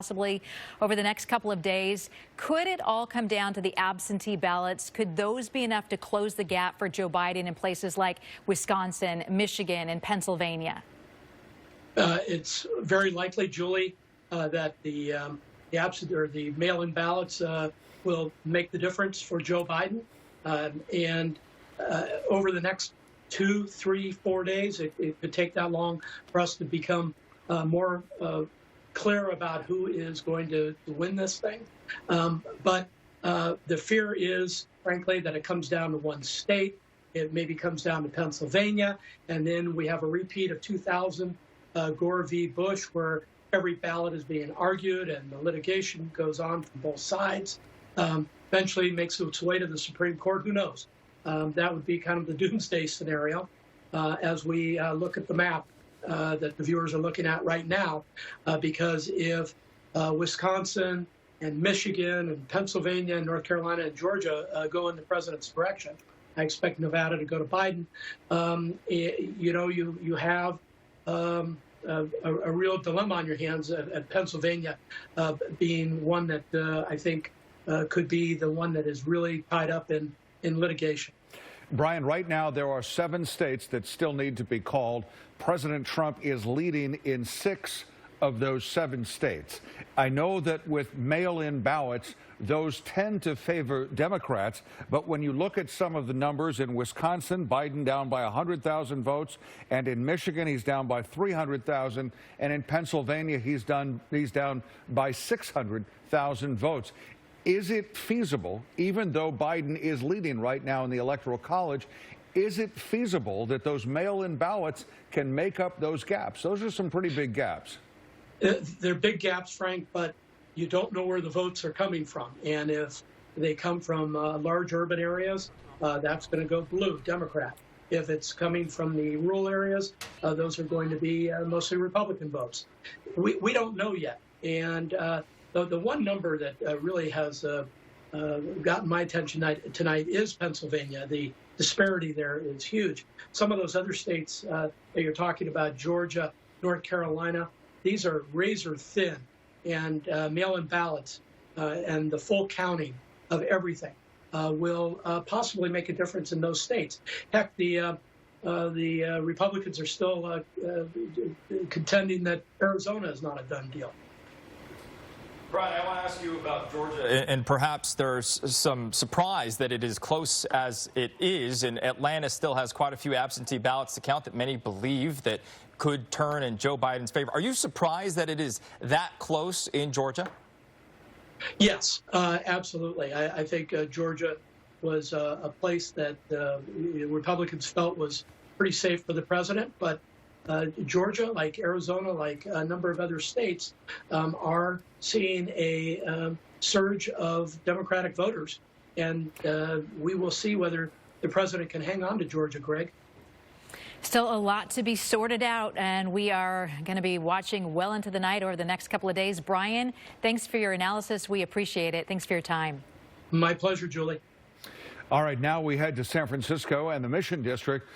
Possibly over the next couple of days. Could it all come down to the absentee ballots? Could those be enough to close the gap for Joe Biden in places like Wisconsin, Michigan, and Pennsylvania? It's very likely, Julie, that the absent or the mail-in ballots will make the difference for Joe Biden. And over the next 2, 3, 4 days, it could take that long for us to become more clear about who is going to win this thing. But the fear is, frankly, that it comes down to one state. It maybe comes down to Pennsylvania. And then we have a repeat of 2000, Gore v. Bush, where every ballot is being argued and the litigation goes on from both sides. Eventually makes its way to the Supreme Court. Who knows? That would be kind of the doomsday scenario as we look at the map that the viewers are looking at right now, because if Wisconsin and Michigan and Pennsylvania and North Carolina and Georgia go in the president's direction, I expect Nevada to go to Biden. You have a real dilemma on your hands at Pennsylvania being one that I think could be the one that is really tied up in litigation. Brian, right now there are 7 states that still need to be called. President Trump is leading in 6 of those 7 states. I know that with mail-in ballots, those tend to favor Democrats, but when you look at some of the numbers in Wisconsin, Biden down by 100,000 votes, and in Michigan he's down by 300,000, and in Pennsylvania he's down by 600,000 votes. Is it feasible, even though Biden is leading right now in the Electoral College, is it feasible that those mail-in ballots can make up those gaps? Those are some pretty big gaps. They're big gaps, Frank, but you don't know where the votes are coming from. And if they come from large urban areas, that's going to go blue, Democrat. If it's coming from the rural areas, those are going to be mostly Republican votes. We don't know yet. And the one number that really has gotten my attention tonight is Pennsylvania. The disparity there is huge. Some of those other states that you're talking about, Georgia, North Carolina, these are razor thin, and mail-in ballots and the full counting of everything will possibly make a difference in those states. Heck, the Republicans are still contending that Arizona is not a done deal. Brian, I want to ask you about Georgia, and perhaps there's some surprise that it is close as it is, and Atlanta still has quite a few absentee ballots to count that many believe that could turn in Joe Biden's favor. Are you surprised that it is that close in Georgia? Yes, absolutely. I think Georgia was a place that Republicans felt was pretty safe for the president, but Georgia, like Arizona, like a number of other states, are seeing a surge of Democratic voters. And we will see whether the president can hang on to Georgia, Greg. Still a lot to be sorted out, and we are going to be watching well into the night over the next couple of days. Brian, thanks for your analysis. We appreciate it. Thanks for your time. My pleasure, Julie. All right, now we head to San Francisco and the Mission District.